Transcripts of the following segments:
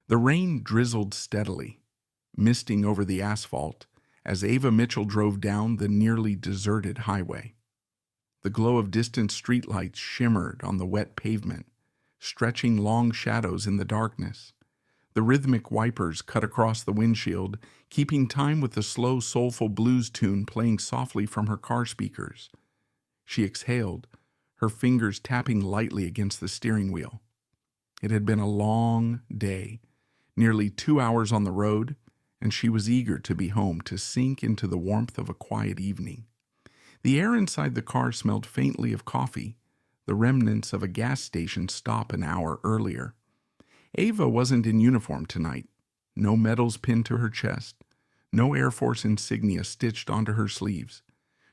The rain drizzled steadily, misting over the asphalt as Ava Mitchell drove down the nearly deserted highway. The glow of distant streetlights shimmered on the wet pavement, stretching long shadows in the darkness. The rhythmic wipers cut across the windshield, keeping time with the slow, soulful blues tune playing softly from her car speakers. She exhaled, her fingers tapping lightly against the steering wheel. It had been a long day, nearly 2 hours on the road, and she was eager to be home to sink into the warmth of a quiet evening. The air inside the car smelled faintly of coffee, the remnants of a gas station stop an hour earlier. Ava wasn't in uniform tonight. No medals pinned to her chest, no Air Force insignia stitched onto her sleeves.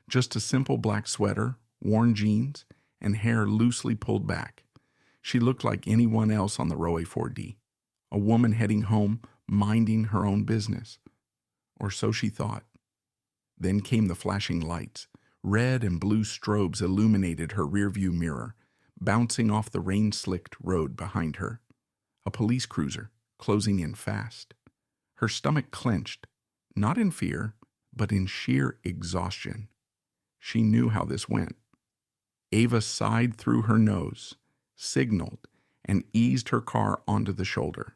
Just a simple black sweater, worn jeans, and hair loosely pulled back. She looked like anyone else on the Roe 4D. A woman heading home, minding her own business. Or so she thought. Then came the flashing lights. Red and blue strobes illuminated her rearview mirror, bouncing off the rain-slicked road behind her. A police cruiser, closing in fast. Her stomach clenched, not in fear, but in sheer exhaustion. She knew how this went. Ava sighed through her nose, signaled, and eased her car onto the shoulder.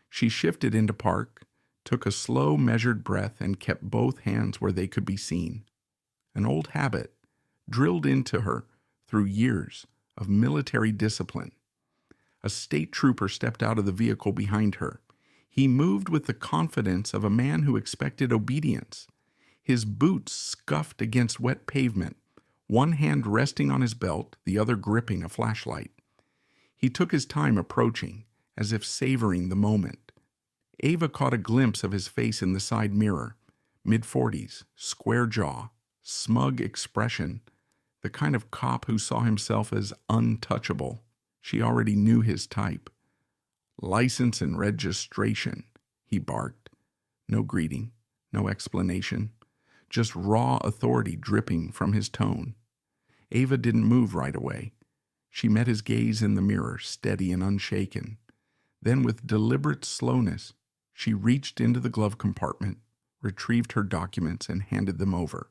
She shifted into park, took a slow, measured breath, and kept both hands where they could be seen. An old habit, drilled into her through years of military discipline. A state trooper stepped out of the vehicle behind her. He moved with the confidence of a man who expected obedience. His boots scuffed against wet pavement, one hand resting on his belt, the other gripping a flashlight. He took his time approaching, as if savoring the moment. Ava caught a glimpse of his face in the side mirror, mid-40s, square jaw, smug expression, the kind of cop who saw himself as untouchable. She already knew his type. "License and registration," he barked. No greeting, no explanation, just raw authority dripping from his tone. Ava didn't move right away. She met his gaze in the mirror, steady and unshaken. Then, with deliberate slowness, she reached into the glove compartment, retrieved her documents, and handed them over.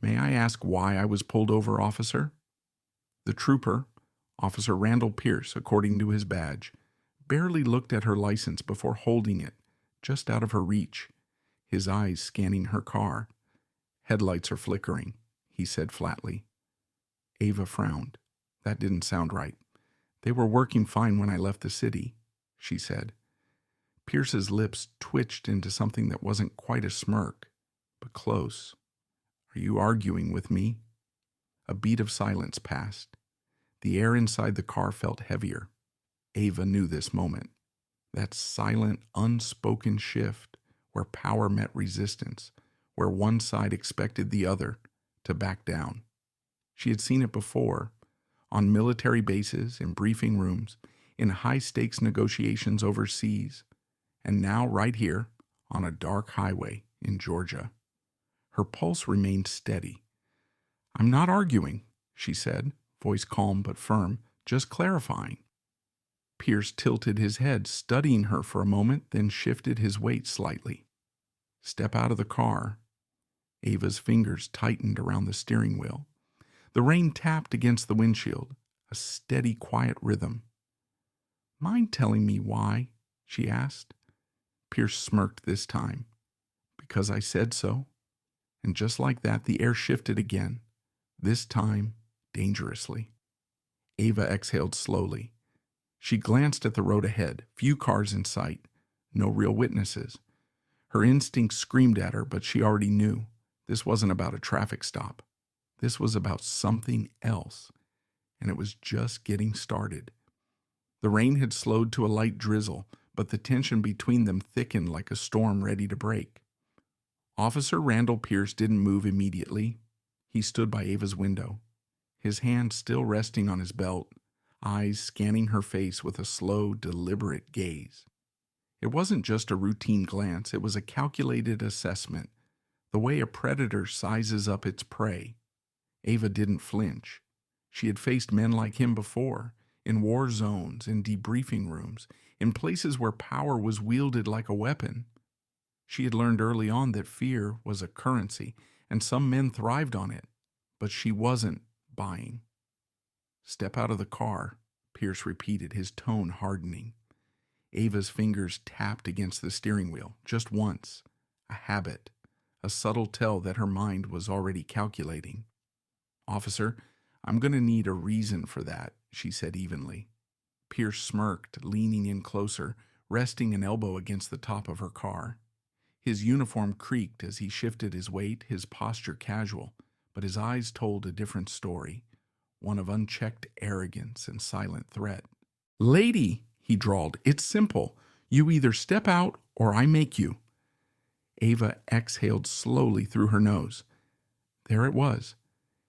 "May I ask why I was pulled over, officer?" The trooper, Officer Randall Pierce, according to his badge, barely looked at her license before holding it, just out of her reach, his eyes scanning her car. "Headlights are flickering," he said flatly. Ava frowned. That didn't sound right. "They were working fine when I left the city," she said. Pierce's lips twitched into something that wasn't quite a smirk, but close. "Are you arguing with me?" A beat of silence passed. The air inside the car felt heavier. Ava knew this moment. That silent, unspoken shift where power met resistance, where one side expected the other to back down. She had seen it before, on military bases, in briefing rooms, in high-stakes negotiations overseas, and now right here on a dark highway in Georgia. Her pulse remained steady. "I'm not arguing," she said, voice calm but firm, "just clarifying." Pierce tilted his head, studying her for a moment, then shifted his weight slightly. "Step out of the car." Ava's fingers tightened around the steering wheel. The rain tapped against the windshield, a steady, quiet rhythm. "Mind telling me why?" she asked. Pierce smirked this time. "Because I said so." And just like that, the air shifted again, this time dangerously. Ava exhaled slowly. She glanced at the road ahead, few cars in sight, no real witnesses. Her instincts screamed at her, but she already knew this wasn't about a traffic stop. This was about something else, and it was just getting started. The rain had slowed to a light drizzle, but the tension between them thickened like a storm ready to break. Officer Randall Pierce didn't move immediately. He stood by Ava's window, his hand still resting on his belt, eyes scanning her face with a slow, deliberate gaze. It wasn't just a routine glance, it was a calculated assessment, the way a predator sizes up its prey. Ava didn't flinch. She had faced men like him before, in war zones, in debriefing rooms, in places where power was wielded like a weapon. She had learned early on that fear was a currency, and some men thrived on it, but she wasn't buying. "Step out of the car," Pierce repeated, his tone hardening. Ava's fingers tapped against the steering wheel, just once. A habit, a subtle tell that her mind was already calculating. "Officer, I'm going to need a reason for that," she said evenly. Pierce smirked, leaning in closer, resting an elbow against the top of her car. His uniform creaked as he shifted his weight, his posture casual, but his eyes told a different story, one of unchecked arrogance and silent threat. "Lady," he drawled, "it's simple. You either step out or I make you." Ava exhaled slowly through her nose. There it was.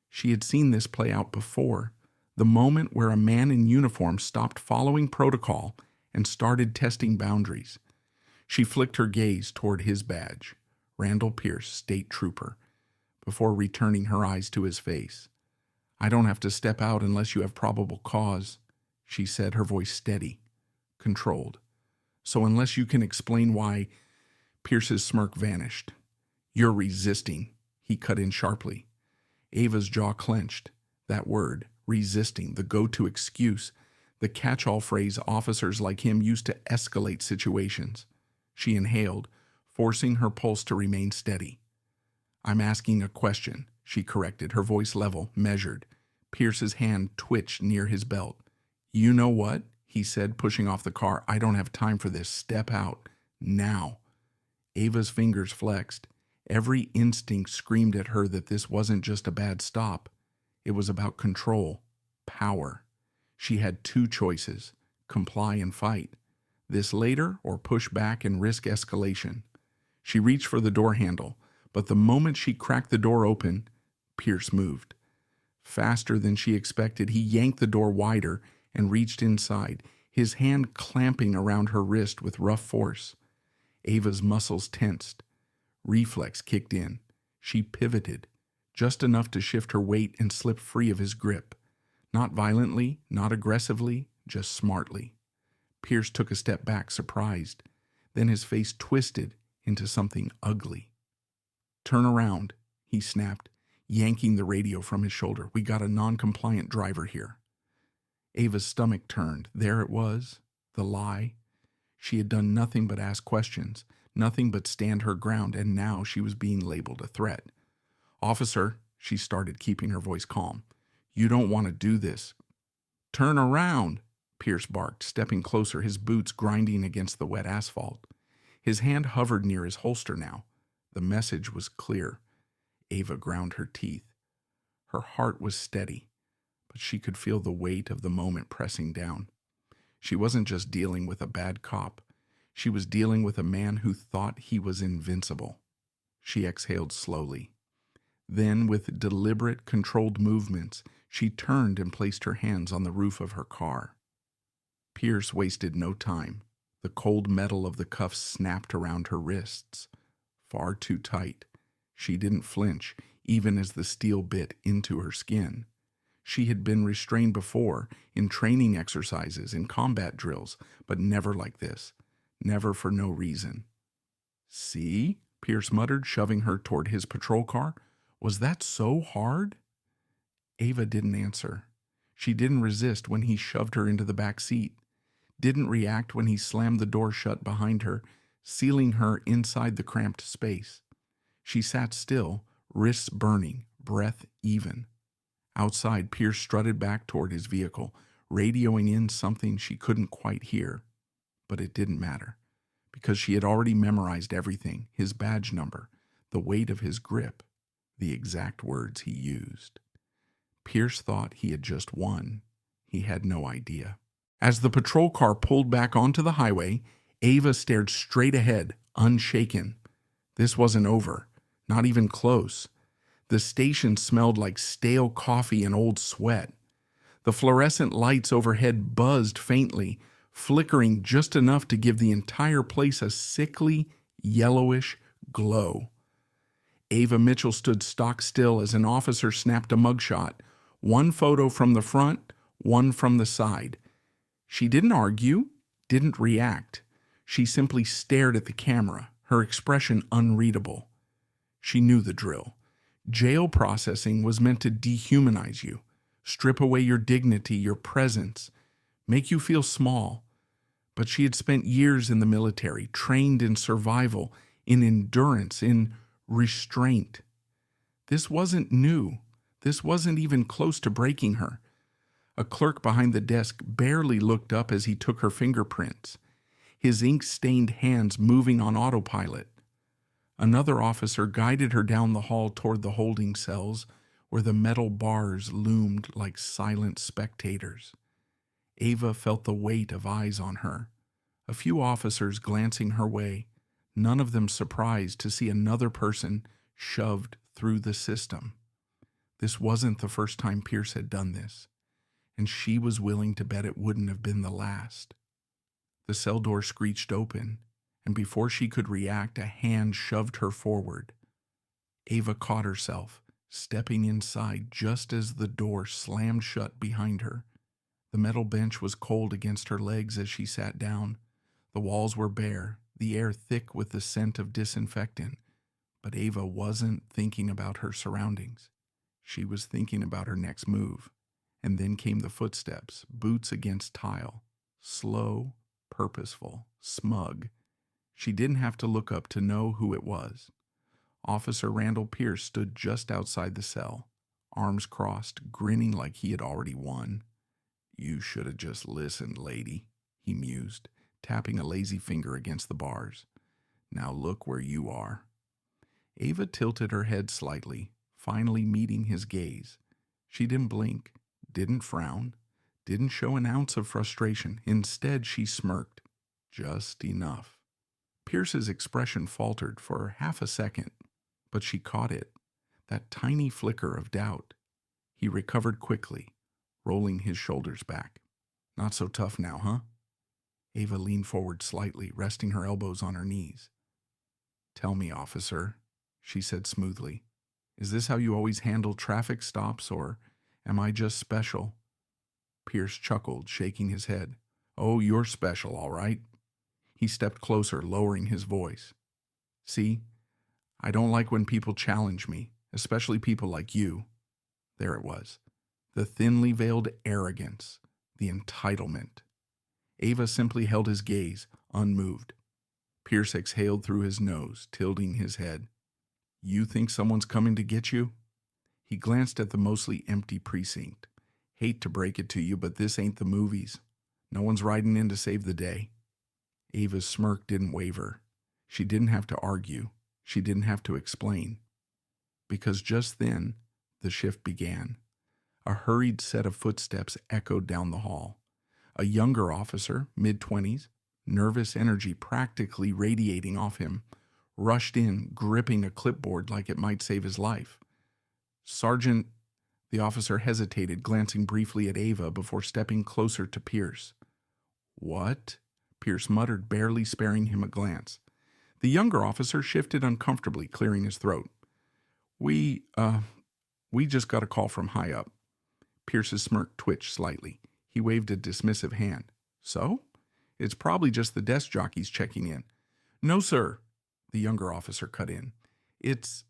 She had seen this play out before, the moment where a man in uniform stopped following protocol and started testing boundaries. She flicked her gaze toward his badge, Randall Pierce, State Trooper, before returning her eyes to his face. "I don't have to step out unless you have probable cause," she said, her voice steady, controlled. "So unless you can explain why—" Pierce's smirk vanished. "You're resisting," he cut in sharply. Ava's jaw clenched. That word, resisting, the go-to excuse, the catch-all phrase officers like him used to escalate situations. She inhaled, forcing her pulse to remain steady. "I'm asking a question," she corrected, her voice level, measured. Pierce's hand twitched near his belt. "You know what?" he said, pushing off the car. "I don't have time for this. Step out. Now." Ava's fingers flexed. Every instinct screamed at her that this wasn't just a bad stop. It was about control, power. She had two choices: comply and fight. This later, or push back and risk escalation. She reached for the door handle, but the moment she cracked the door open, Pierce moved. Faster than she expected, he yanked the door wider and reached inside, his hand clamping around her wrist with rough force. Ava's muscles tensed. Reflex kicked in. She pivoted, just enough to shift her weight and slip free of his grip. Not violently, not aggressively, just smartly. Pierce took a step back, surprised. Then his face twisted into something ugly. "Turn around," he snapped, yanking the radio from his shoulder. "We got a non-compliant driver here." Ava's stomach turned. There it was, the lie. She had done nothing but ask questions, nothing but stand her ground, and now she was being labeled a threat. "Officer," she started, keeping her voice calm, "you don't want to do this." "Turn around," Pierce barked, stepping closer, his boots grinding against the wet asphalt. His hand hovered near his holster now. The message was clear. Ava ground her teeth. Her heart was steady, but she could feel the weight of the moment pressing down. She wasn't just dealing with a bad cop. She was dealing with a man who thought he was invincible. She exhaled slowly. Then, with deliberate, controlled movements, she turned and placed her hands on the roof of her car. Pierce wasted no time. The cold metal of the cuffs snapped around her wrists. Far too tight. She didn't flinch, even as the steel bit into her skin. She had been restrained before, in training exercises, in combat drills, but never like this. Never for no reason. "See?" Pierce muttered, shoving her toward his patrol car. "Was that so hard?" Ava didn't answer. She didn't resist when he shoved her into the back seat. Didn't react when he slammed the door shut behind her, sealing her inside the cramped space. She sat still, wrists burning, breath even. Outside, Pierce strutted back toward his vehicle, radioing in something she couldn't quite hear. But it didn't matter, because she had already memorized everything: his badge number, the weight of his grip, the exact words he used. Pierce thought he had just won. He had no idea. As the patrol car pulled back onto the highway, Ava stared straight ahead, unshaken. This wasn't over, not even close. The station smelled like stale coffee and old sweat. The fluorescent lights overhead buzzed faintly, flickering just enough to give the entire place a sickly, yellowish glow. Ava Mitchell stood stock still as an officer snapped a mugshot, one photo from the front, one from the side. She didn't argue, didn't react. She simply stared at the camera, her expression unreadable. She knew the drill. Jail processing was meant to dehumanize you, strip away your dignity, your presence, make you feel small. But she had spent years in the military, trained in survival, in endurance, in restraint. This wasn't new. This wasn't even close to breaking her. A clerk behind the desk barely looked up as he took her fingerprints, his ink-stained hands moving on autopilot. Another officer guided her down the hall toward the holding cells, where the metal bars loomed like silent spectators. Ava felt the weight of eyes on her. A few officers glancing her way, none of them surprised to see another person shoved through the system. This wasn't the first time Pierce had done this, and she was willing to bet it wouldn't have been the last. The cell door screeched open, and before she could react, a hand shoved her forward. Ava caught herself, stepping inside just as the door slammed shut behind her. The metal bench was cold against her legs as she sat down. The walls were bare, the air thick with the scent of disinfectant. But Ava wasn't thinking about her surroundings. She was thinking about her next move. And then came the footsteps, boots against tile. Slow, purposeful, smug. She didn't have to look up to know who it was. Officer Randall Pierce stood just outside the cell, arms crossed, grinning like he had already won. "You should have just listened, lady," he mused, tapping a lazy finger against the bars. "Now look where you are." Ava tilted her head slightly, finally meeting his gaze. She didn't blink, didn't frown, didn't show an ounce of frustration. Instead, she smirked. Just enough. Pierce's expression faltered for half a second, but she caught it, that tiny flicker of doubt. He recovered quickly, rolling his shoulders back. "Not so tough now, huh?" Ava leaned forward slightly, resting her elbows on her knees. "Tell me, officer," she said smoothly. "Is this how you always handle traffic stops, or am I just special?" Pierce chuckled, shaking his head. "Oh, you're special, all right." He stepped closer, lowering his voice. "See, I don't like when people challenge me, especially people like you." There it was. The thinly veiled arrogance, the entitlement. Ava simply held his gaze, unmoved. Pierce exhaled through his nose, tilting his head. "You think someone's coming to get you?" He glanced at the mostly empty precinct. "Hate to break it to you, but this ain't the movies. No one's riding in to save the day." Ava's smirk didn't waver. She didn't have to argue. She didn't have to explain. Because just then, the shift began. A hurried set of footsteps echoed down the hall. A younger officer, mid-20s, nervous energy practically radiating off him, rushed in, gripping a clipboard like it might save his life. "Sergeant," the officer hesitated, glancing briefly at Ava before stepping closer to Pierce. "What?" Pierce muttered, barely sparing him a glance. The younger officer shifted uncomfortably, clearing his throat. We just got a call from high up." Pierce's smirk twitched slightly. He waved a dismissive hand. "So? It's probably just the desk jockeys checking in." "No, sir," the younger officer cut in. It's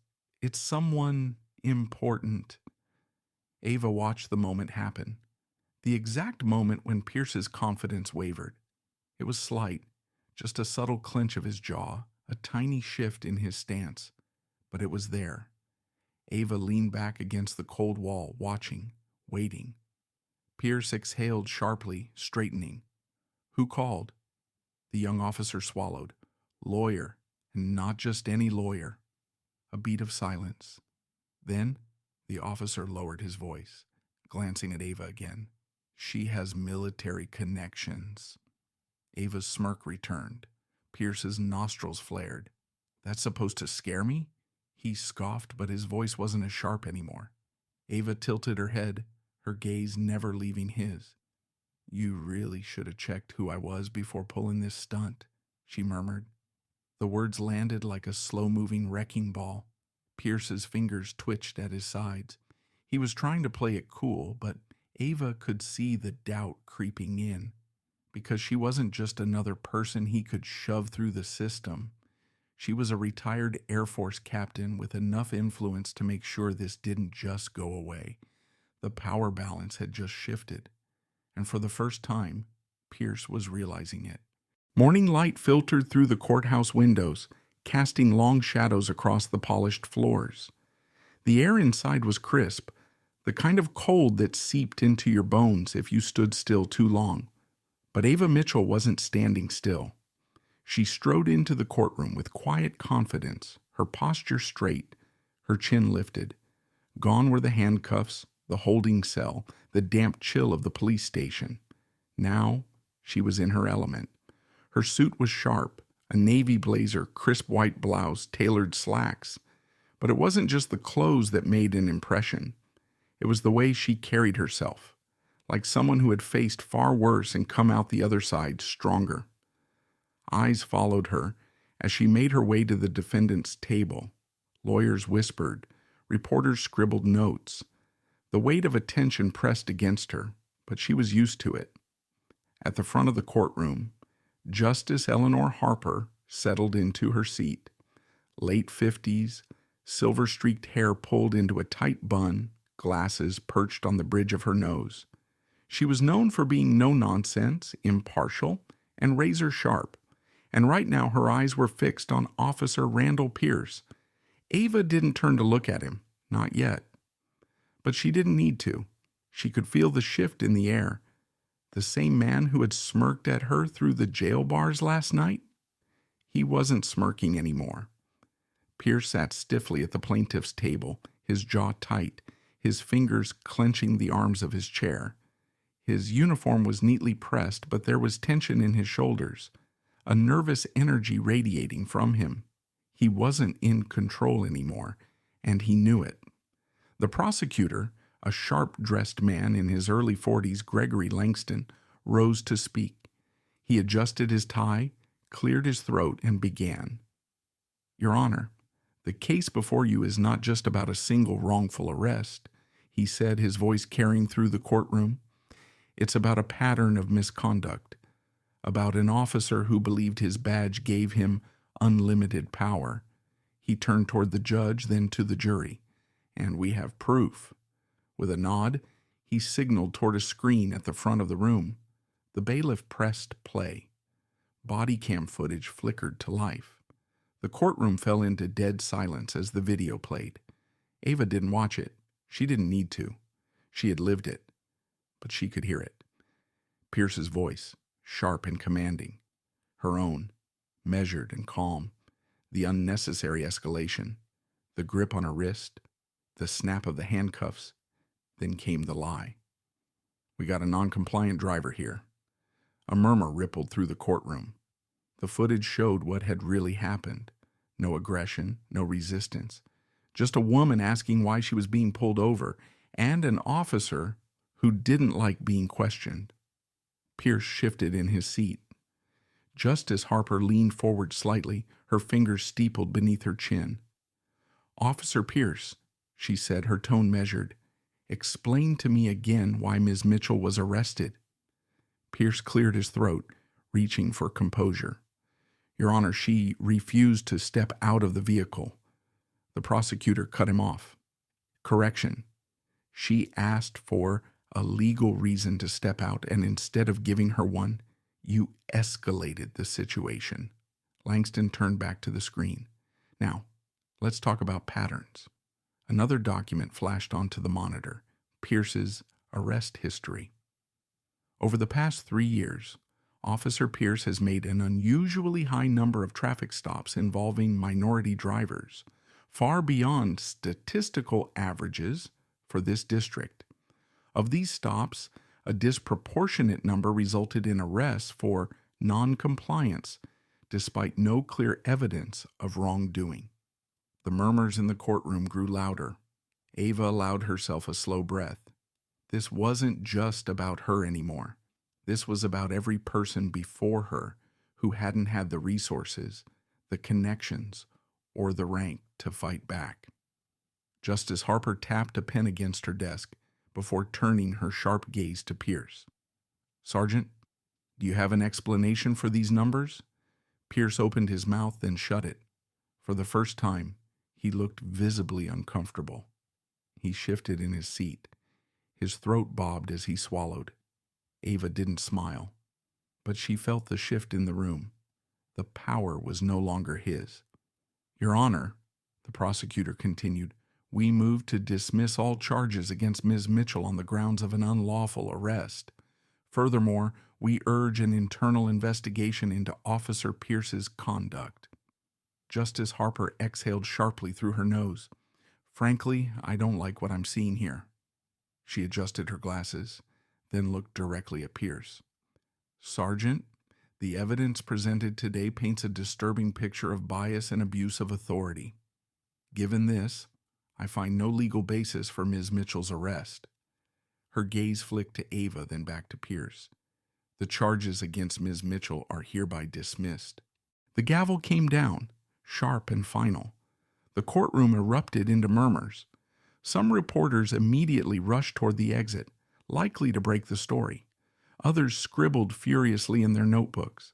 someone important." Ava watched the moment happen. The exact moment when Pierce's confidence wavered. It was slight, just a subtle clench of his jaw, a tiny shift in his stance. But it was there. Ava leaned back against the cold wall, watching, waiting. Pierce exhaled sharply, straightening. "Who called?" The young officer swallowed. "Lawyer, and not just any lawyer." A beat of silence. Then the officer lowered his voice, glancing at Ava again. "She has military connections." Ava's smirk returned. Pierce's nostrils flared. "That's supposed to scare me?" He scoffed, but his voice wasn't as sharp anymore. Ava tilted her head, her gaze never leaving his. "You really should have checked who I was before pulling this stunt," she murmured. The words landed like a slow-moving wrecking ball. Pierce's fingers twitched at his sides. He was trying to play it cool, but Ava could see the doubt creeping in. because she wasn't just another person he could shove through the system. She was a retired Air Force captain with enough influence to make sure this didn't just go away. The power balance had just shifted, and for the first time, Pierce was realizing it. Morning light filtered through the courthouse windows, casting long shadows across the polished floors. The air inside was crisp, the kind of cold that seeped into your bones if you stood still too long. But Ava Mitchell wasn't standing still. She strode into the courtroom with quiet confidence, her posture straight, her chin lifted. Gone were the handcuffs, the holding cell, the damp chill of the police station. Now she was in her element. Her suit was sharp, a navy blazer, crisp white blouse, tailored slacks. But it wasn't just the clothes that made an impression. It was the way she carried herself, like someone who had faced far worse and come out the other side stronger. Eyes followed her as she made her way to the defendant's table. Lawyers whispered, reporters scribbled notes. The weight of attention pressed against her, but she was used to it. At the front of the courtroom, Justice Eleanor Harper settled into her seat. Late 50s, silver-streaked hair pulled into a tight bun, glasses perched on the bridge of her nose. She was known for being no-nonsense, impartial, and razor-sharp, and right now her eyes were fixed on Officer Randall Pierce. Ava didn't turn to look at him, not yet. But she didn't need to. She could feel the shift in the air. The same man who had smirked at her through the jail bars last night? He wasn't smirking anymore. Pierce sat stiffly at the plaintiff's table, his jaw tight, his fingers clenching the arms of his chair. His uniform was neatly pressed, but there was tension in his shoulders, a nervous energy radiating from him. He wasn't in control anymore, and he knew it. The prosecutor, a sharp-dressed man in his early 40s, Gregory Langston, rose to speak. He adjusted his tie, cleared his throat, and began. "Your Honor, the case before you is not just about a single wrongful arrest," he said, his voice carrying through the courtroom. "It's about a pattern of misconduct, about an officer who believed his badge gave him unlimited power." He turned toward the judge, then to the jury. "And we have proof." With a nod, he signaled toward a screen at the front of the room. The bailiff pressed play. Body cam footage flickered to life. The courtroom fell into dead silence as the video played. Ava didn't watch it. She didn't need to. She had lived it. But she could hear it. Pierce's voice, sharp and commanding. Her own, measured and calm. The unnecessary escalation. The grip on her wrist. The snap of the handcuffs. Then came the lie. "We got a non-compliant driver here." A murmur rippled through the courtroom. The footage showed what had really happened. No aggression, no resistance. Just a woman asking why she was being pulled over, and an officer who didn't like being questioned. Pierce shifted in his seat. Justice Harper leaned forward slightly, her fingers steepled beneath her chin. "Officer Pierce," she said, her tone measured, "explain to me again why Ms. Mitchell was arrested." Pierce cleared his throat, reaching for composure. "Your Honor, she refused to step out of the vehicle." The prosecutor cut him off. "Correction. She asked for a legal reason to step out, and instead of giving her one, you escalated the situation." Langston turned back to the screen. "Now, let's talk about patterns." Another document flashed onto the monitor, Pierce's arrest history. Over the past 3 years, Officer Pierce has made an unusually high number of traffic stops involving minority drivers, far beyond statistical averages for this district. Of these stops, a disproportionate number resulted in arrests for non-compliance, despite no clear evidence of wrongdoing. The murmurs in the courtroom grew louder. Ava allowed herself a slow breath. This wasn't just about her anymore. This was about every person before her who hadn't had the resources, the connections, or the rank to fight back. Justice Harper tapped a pen against her desk before turning her sharp gaze to Pierce. "Sergeant, Do you have an explanation for these numbers? Pierce opened his mouth, then shut it. For the first time, he looked visibly uncomfortable. He shifted in his seat. His throat bobbed as he swallowed. Ava didn't smile, but she felt the shift in the room. The power was no longer his. Your Honor, the prosecutor continued, we move to dismiss all charges against Ms. Mitchell on the grounds of an unlawful arrest. Furthermore, we urge an internal investigation into Officer Pierce's conduct. Justice Harper exhaled sharply through her nose. Frankly, I don't like what I'm seeing here. She adjusted her glasses, then looked directly at Pierce. Sergeant, the evidence presented today paints a disturbing picture of bias and abuse of authority. Given this, I find no legal basis for Ms. Mitchell's arrest. Her gaze flicked to Ava, then back to Pierce. The charges against Ms. Mitchell are hereby dismissed. The gavel came down, sharp and final. The courtroom erupted into murmurs. Some reporters immediately rushed toward the exit, likely to break the story. Others scribbled furiously in their notebooks.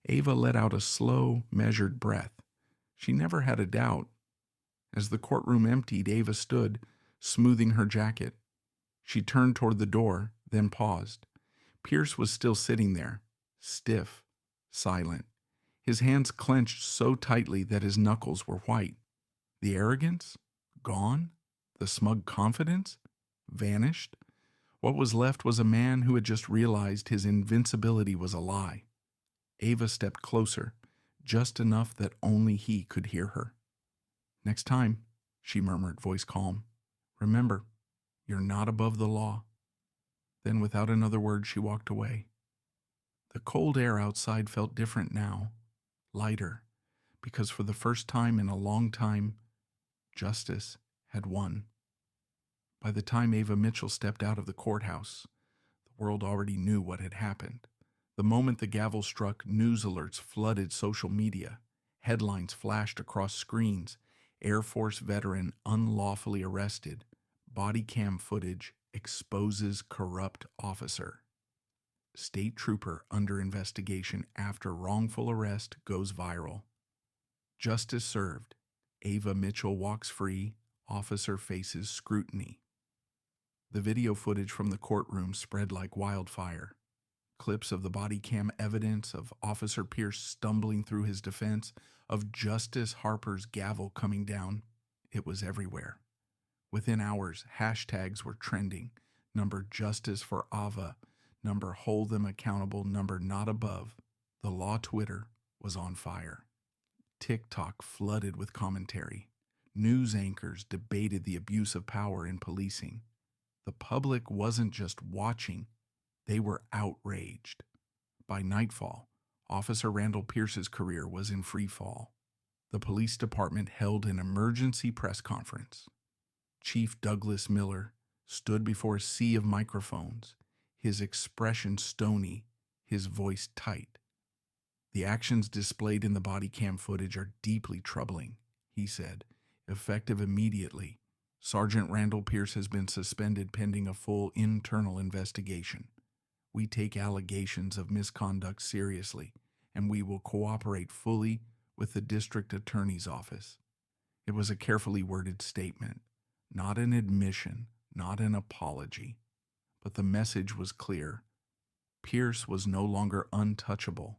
Ava let out a slow, measured breath. She never had a doubt. As the courtroom emptied, Ava stood, smoothing her jacket. She turned toward the door, then paused. Pierce was still sitting there, stiff, silent. His hands clenched so tightly that his knuckles were white. The arrogance? Gone? The smug confidence? Vanished? What was left was a man who had just realized his invincibility was a lie. Ava stepped closer, just enough that only he could hear her. Next time, she murmured, voice calm. Remember, you're not above the law. Then, without another word, she walked away. The cold air outside felt different now, lighter, because for the first time in a long time, justice had won. By the time Ava Mitchell stepped out of the courthouse, the world already knew what had happened. The moment the gavel struck, news alerts flooded social media. Headlines flashed across screens. Air Force veteran unlawfully arrested. Body cam footage exposes corrupt officer. State trooper under investigation after wrongful arrest goes viral. Justice served. Ava Mitchell walks free. Officer faces scrutiny. The video footage from the courtroom spread like wildfire. Clips of the body cam evidence of Officer Pierce stumbling through his defense, of Justice Harper's gavel coming down. It was everywhere. Within hours, hashtags were trending. Number Justice for Ava, number Hold Them Accountable, number Not Above. The law Twitter was on fire. TikTok flooded with commentary. News anchors debated the abuse of power in policing. The public wasn't just watching, they were outraged. By nightfall, Officer Randall Pierce's career was in free fall. The police department held an emergency press conference. Chief Douglas Miller stood before a sea of microphones, his expression stony, his voice tight. The actions displayed in the body cam footage are deeply troubling, he said, effective immediately. Sergeant Randall Pierce has been suspended pending a full internal investigation. We take allegations of misconduct seriously, and we will cooperate fully with the district attorney's office. It was a carefully worded statement, not an admission, not an apology, but the message was clear. Pierce was no longer untouchable,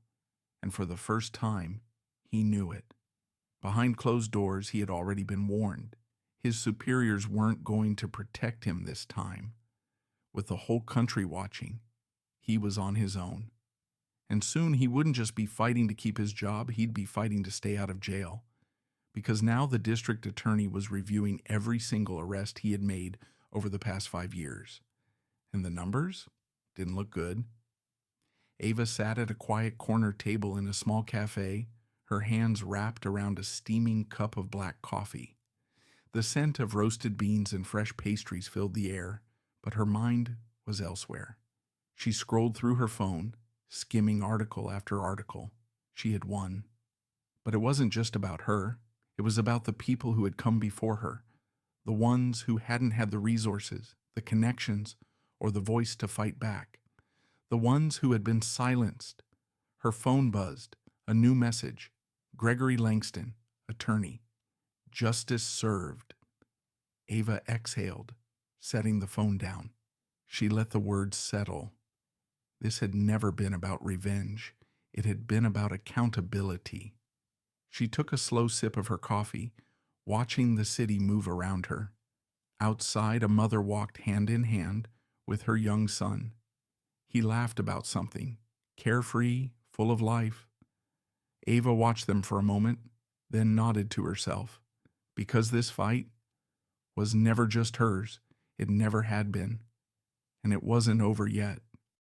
and for the first time, he knew it. Behind closed doors, he had already been warned. His superiors weren't going to protect him this time. With the whole country watching, he was on his own. And soon he wouldn't just be fighting to keep his job, he'd be fighting to stay out of jail. Because now the district attorney was reviewing every single arrest he had made over the past 5 years. And the numbers didn't look good. Ava sat at a quiet corner table in a small cafe, her hands wrapped around a steaming cup of black coffee. The scent of roasted beans and fresh pastries filled the air, but her mind was elsewhere. She scrolled through her phone, skimming article after article. She had won. But it wasn't just about her. It was about the people who had come before her, the ones who hadn't had the resources, the connections, or the voice to fight back. The ones who had been silenced. Her phone buzzed. A new message. Gregory Langston, attorney. Justice served. Ava exhaled, setting the phone down. She let the words settle. This had never been about revenge. It had been about accountability. She took a slow sip of her coffee, watching the city move around her. Outside, a mother walked hand in hand with her young son. He laughed about something, carefree, full of life. Ava watched them for a moment, then nodded to herself, because this fight was never just hers. It never had been, and it wasn't over yet.